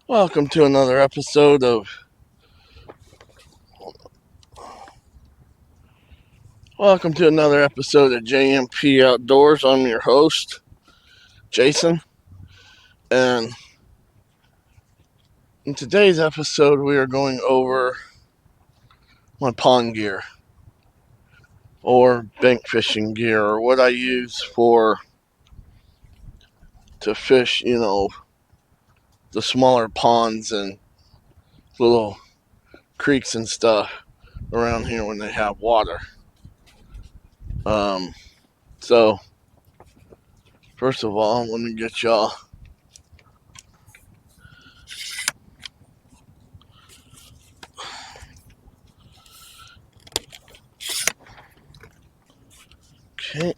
Welcome to another episode of JMP Outdoors. I'm your host, Jason, and in today's episode we are going over my pond gear or bank fishing gear, or what I use to fish, the smaller ponds and little creeks and stuff around here when they have water. So first of all, let me get y'all. Okay.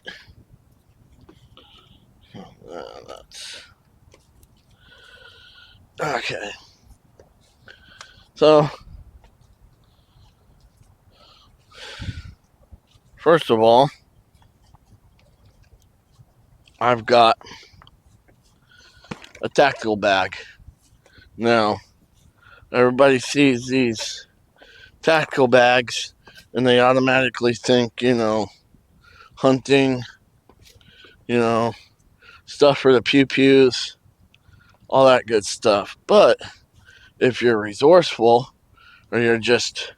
That's okay. So, first of all, I've got a tactical bag. Now, everybody sees these tactical bags and they automatically think, hunting, you know, stuff for the pew pews, all that good stuff. But if you're resourceful or you're just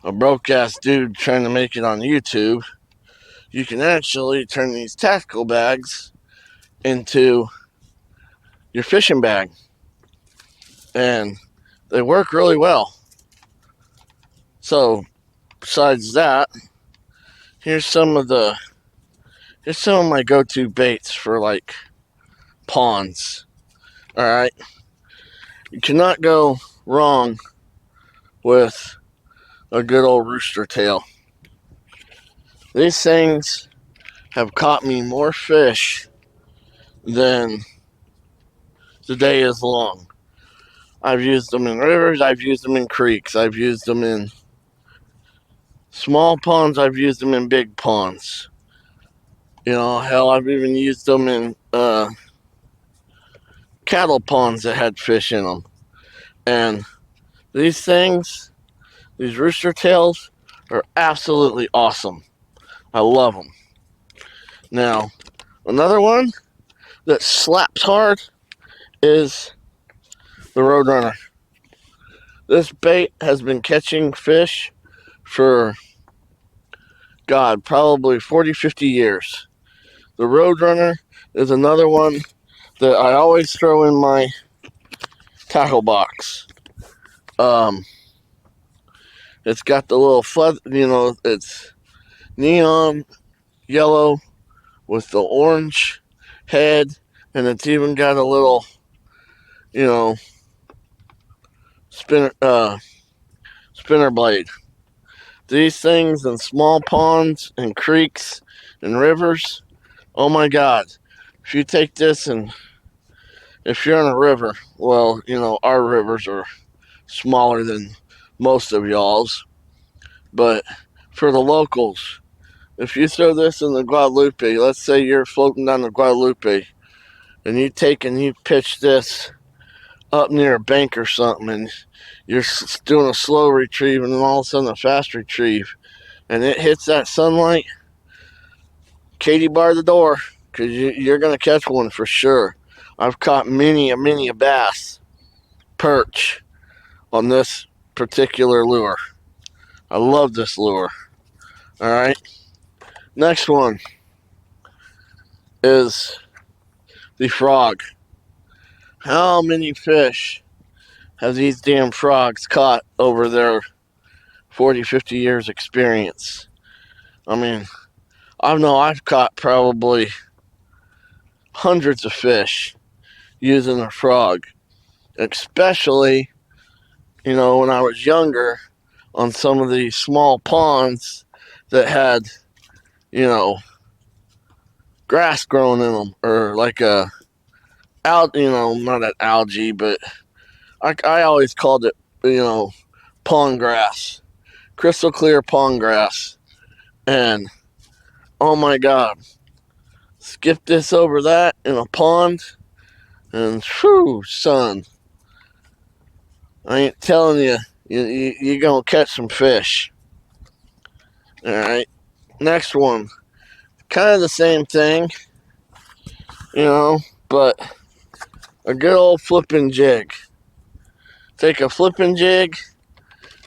a broke ass dude trying to make it on YouTube, you can actually turn these tactical bags into your fishing bag. And they work really well. So, besides that, here's some of my go-to baits for like ponds. All right, you cannot go wrong with a good old rooster tail. These things have caught me more fish than the day is long. I've used them in rivers, I've used them in creeks, I've used them in small ponds, I've used them in big ponds. Hell, I've even used them in cattle ponds that had fish in them. And these things, these rooster tails, are absolutely awesome. I love them. Now, another one that slaps hard is the Roadrunner. This bait has been catching fish for, God, probably 40, 50 years. The Roadrunner is another one that I always throw in my tackle box. It's got the little flood, it's neon yellow with the orange head, and it's even got a little, spinner spinner blade. These things in small ponds and creeks and rivers, oh my God! If you take this and if you're in a river, well, our rivers are smaller than most of y'all's, but for the locals, if you throw this in the Guadalupe, let's say you're floating down the Guadalupe, and you pitch this up near a bank or something, and you're doing a slow retrieve, and then all of a sudden a fast retrieve, and it hits that sunlight, Katie bar the door, because you're going to catch one for sure. I've caught many a bass, perch, on this particular lure. I love this lure. All right. Next one is the frog. How many fish have these damn frogs caught over their 40, 50 years experience? I mean, I've caught probably hundreds of fish using a frog, especially, when I was younger on some of these small ponds that had, grass growing in them, or like not an algae, but I always called it, pond grass, crystal clear pond grass. And oh my God, skip this over that in a pond, And whew, son, I ain't telling you, you're gonna catch some fish. All right, next one, kind of the same thing, you know, but a good old flipping jig. Take a flipping jig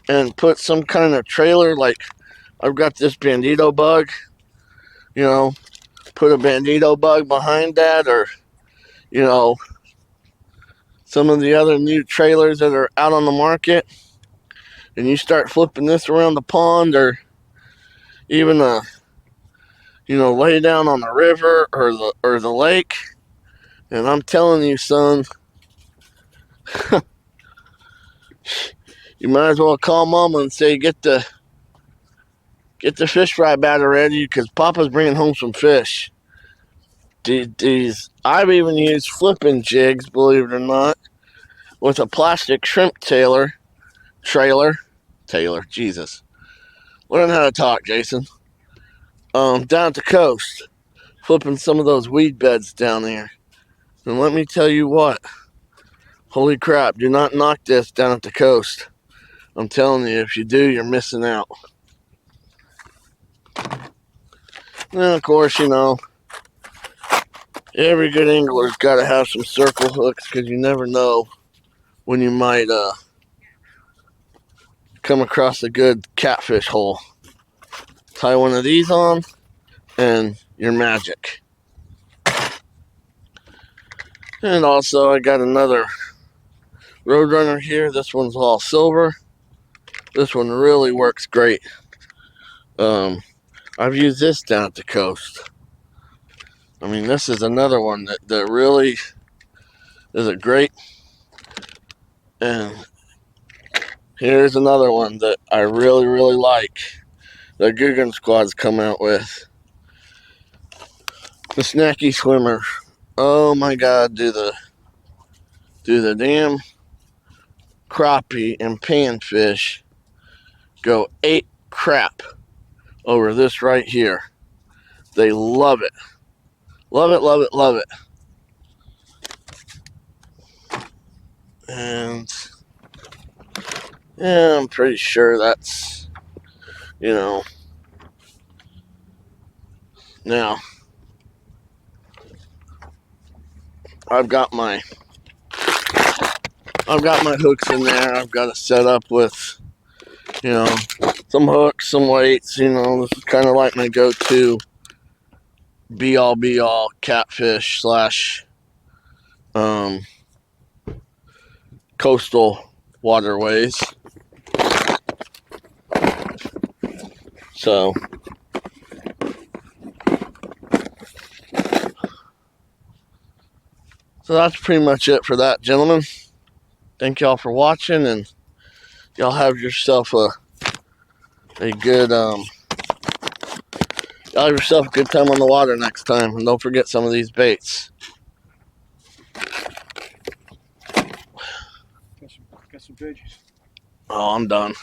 and put some kind of trailer, like I've got this bandito bug, you know, put a bandito bug behind that, or, you know, some of the other new trailers that are out on the market, and you start flipping this around the pond, or even lay down on the river or the lake. And I'm telling you, son, you might as well call mama and say get the fish fry batter ready, because Papa's bringing home some fish. These I've even used flipping jigs, believe it or not, with a plastic shrimp trailer. Jesus, learn how to talk, Jason. Down at the coast, flipping some of those weed beds down there. And let me tell you what, holy crap, do not knock this down at the coast. I'm telling you, if you do, you're missing out. And of course, every good angler's got to have some circle hooks, because you never know when you might come across a good catfish hole. Tie one of these on, and you're magic. And also, I got another Roadrunner here. This one's all silver. This one really works great. I've used this down at the coast. I mean, this is another one that really is a great. And here's another one that I really, really like. The Guggen Squad's come out with. The Snacky Swimmer. Oh my God, do the damn crappie and panfish go ape crap over this right here. They love it. Love it, love it, love it. And yeah, I'm pretty sure that's, now I've got my hooks in there. I've got it set up with, some hooks, some weights. This is kind of like my go-to be all catfish slash coastal waterways. So that's pretty much it for that, gentlemen. Thank y'all for watching, and y'all have yourself a good y'all have yourself a good time on the water next time, and don't forget some of these baits. Got some veggies. Oh, I'm done.